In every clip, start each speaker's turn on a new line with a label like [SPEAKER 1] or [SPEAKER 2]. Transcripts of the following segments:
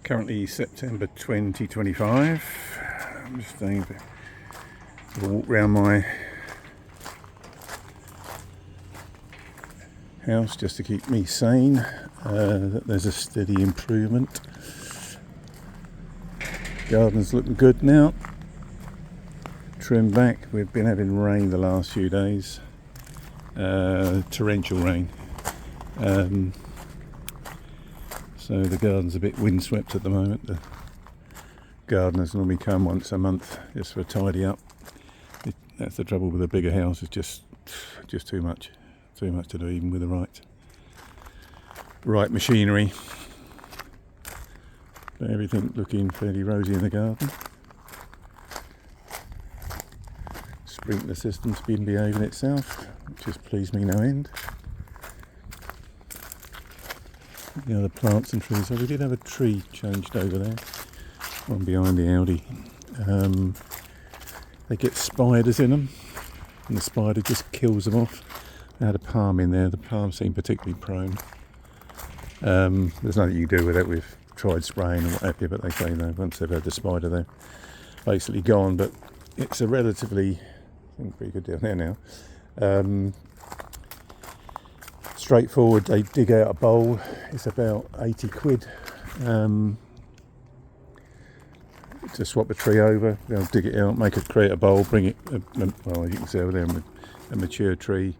[SPEAKER 1] Currently September 2025. I'm just doing a walk around my house just to keep me sane. There's a steady improvement. Garden's looking good now. Trimmed back. We've been having rain the last few days. Torrential rain. So the garden's a bit windswept at the moment. The gardeners normally come once a month just for a tidy up. That's the trouble with a bigger house, it's just too much to do, even with the right machinery. But everything looking fairly rosy in the garden. Sprinkler system's been behaving itself, which has pleased me no end. The other plants and trees. So we did have a tree changed over there, one behind the Audi. They get spiders in them, and the spider just kills them off. I had a palm in there. The palm seemed particularly prone. There's nothing you can do with it. We've tried spraying and what have you, but they say once they've had the spider, they're basically gone. But it's a relatively, I think, pretty good down there now. Straightforward. They dig out a bowl. It's about 80 quid to swap a tree over. They'll dig it out, create a bowl, bring it. Well, you can see over there a mature tree,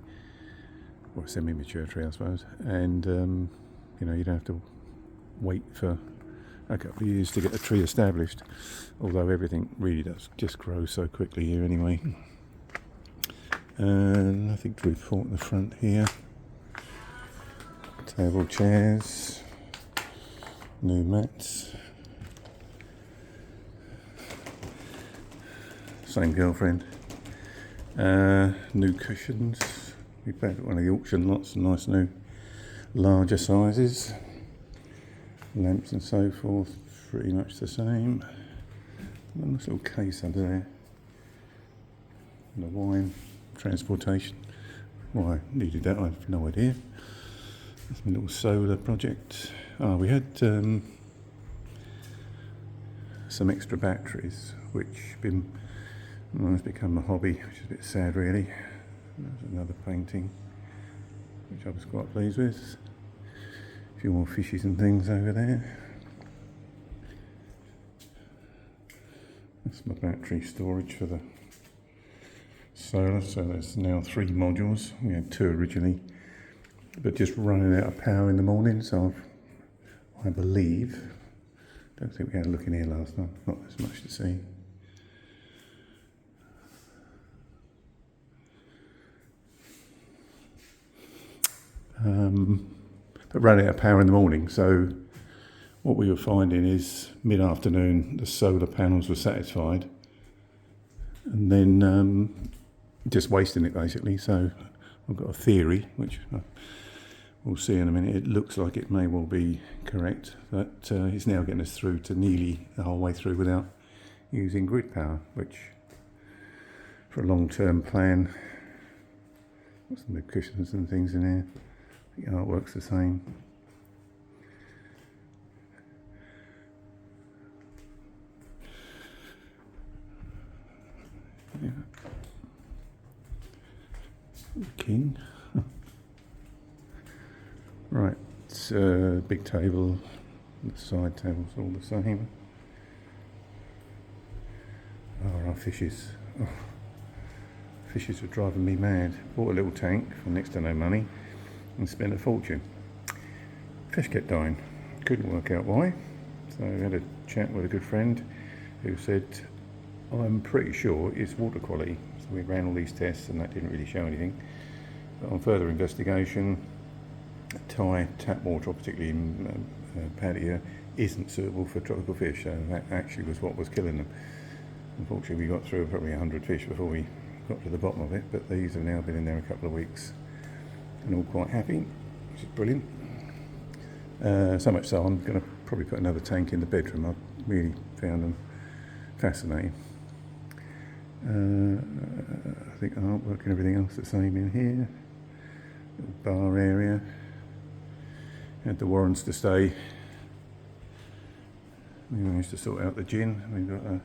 [SPEAKER 1] or a semi-mature tree, I suppose. And you don't have to wait for a couple of years to get a tree established. Although everything really does just grow so quickly here, anyway. Nothing to report in the front here. Table, chairs, new mats, same girlfriend, new cushions. We found at one of the auction lots, some nice new larger sizes, lamps and so forth, pretty much the same. A nice little case under there, and the wine, transportation. Why I needed that, I have no idea. That's my little solar project. We had some extra batteries, which has become a hobby, which is a bit sad, really. There's another painting, which I was quite pleased with. A few more fishes and things over there. That's my battery storage for the solar. So there's now 3 modules. We had 2 originally, but just running out of power in the morning, so I believe, don't think we had a look in here last night, not as much to see. But running out of power in the morning, so what we were finding is mid-afternoon the solar panels were satisfied, and then just wasting it basically. So I've got a theory, which we'll see in a minute. It looks like it may well be correct, that it's now getting us through to nearly the whole way through without using grid power, which for a long-term plan. Got some new cushions and things in here. The artwork's the same. Yeah. King. Right, it's a big table, the side table's all the same. Our fishes. Oh, fishes were driving me mad. Bought a little tank for next to no money and spent a fortune. Fish kept dying. Couldn't work out why. So I had a chat with a good friend who said, I'm pretty sure it's water quality. So we ran all these tests and that didn't really show anything. But on further investigation, Thai tap water, particularly in Pattaya, isn't suitable for tropical fish. So that actually was what was killing them. Unfortunately, we got through probably 100 fish before we got to the bottom of it, but these have now been in there a couple of weeks and all quite happy, which is brilliant. So much so I'm going to probably put another tank in the bedroom. I really found them fascinating. I think artwork and everything else the same in here. Little bar area. Had the warrants to stay We managed to sort out the gin. We've got a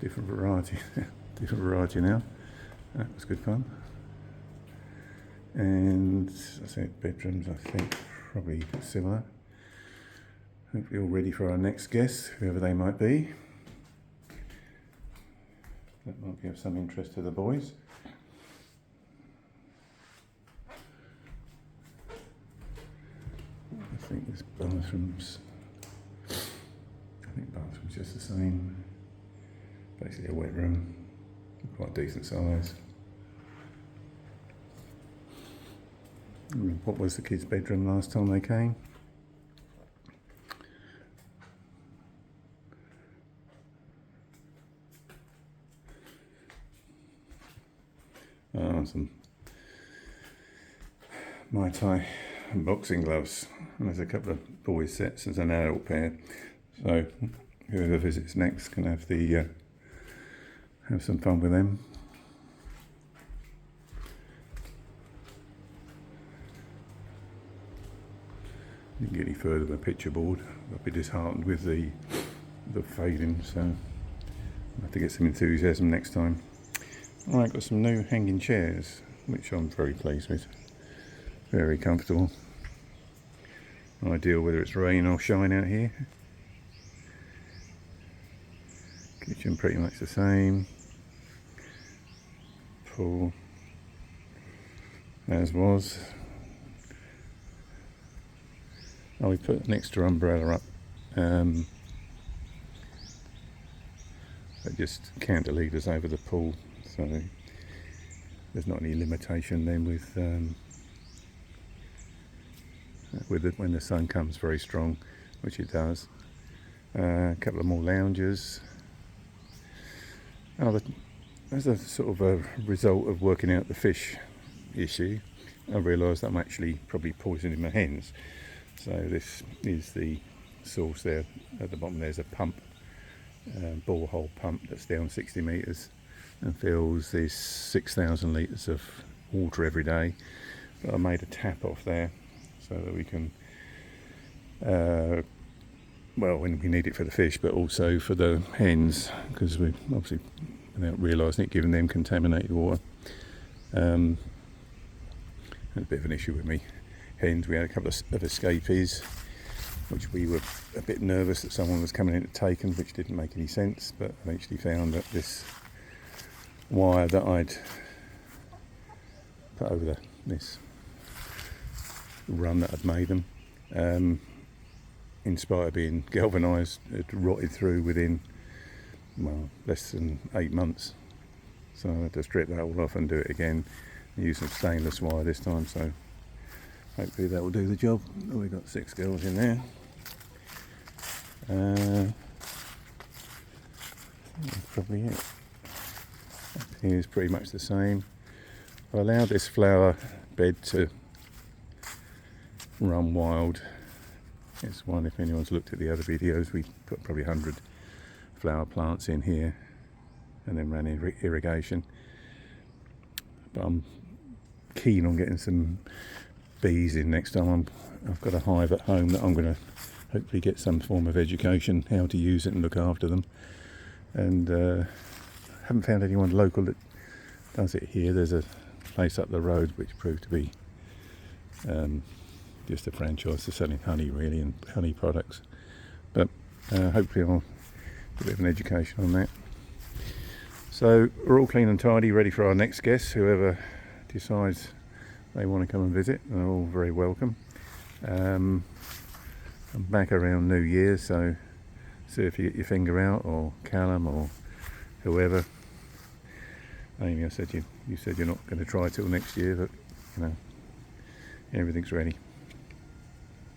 [SPEAKER 1] different variety, different variety now. That was good fun. And I said bedrooms, I think probably similar. Hopefully all ready for our next guest, whoever they might be. That might be of some interest to the boys. I think there's bathrooms. I think bathrooms just the same. Basically a wet room, quite decent size. What was the kids' bedroom last time they came? Some Muay Thai and boxing gloves. And there's a couple of boys' sets as an adult pair. So whoever visits next can have have some fun with them. Didn't get any further with a picture board. I'll be disheartened with the fading, so I'll have to get some enthusiasm next time. Alright, got some new hanging chairs, which I'm very pleased with. Very comfortable. Ideal whether it's rain or shine out here. Kitchen pretty much the same. Pool as was. Oh, we put an extra umbrella up. That just cantilevers over the pool. So there's not any limitation then when the sun comes very strong, which it does. A couple of more lounges. As a sort of a result of working out the fish issue, I realised I'm actually probably poisoning my hens. So this is the source there. At the bottom there's a pump, borehole pump that's down 60 metres. And fills these 6,000 litres of water every day. But I made a tap off there so that we can, when we need it for the fish, but also for the hens, because we obviously, without realising it, giving them contaminated water. Had a bit of an issue with me hens. We had a couple of escapees, which we were a bit nervous that someone was coming in to take them, which didn't make any sense, but eventually found that this wire that I'd put over this run that I'd made them, in spite of being galvanised, it rotted through within less than 8 months. So I had to strip that all off and do it again. Use some stainless wire this time, so hopefully that will do the job. Oh, we've got 6 girls in there. That's probably it. Here's pretty much the same. I allowed this flower bed to run wild. It's one, if anyone's looked at the other videos, we put probably 100 flower plants in here and then ran irrigation. But I'm keen on getting some bees in next time. I've got a hive at home that I'm going to hopefully get some form of education how to use it and look after them. And haven't found anyone local that does it here. There's a place up the road which proved to be just a franchise for selling honey, really, and honey products. But hopefully I'll get a bit of an education on that. So we're all clean and tidy, ready for our next guest. Whoever decides they want to come and visit, they're all very welcome. I'm back around New Year, so see if you get your finger out, or Callum, or whoever. Amy, I said you said you're not going to try till next year, but everything's ready.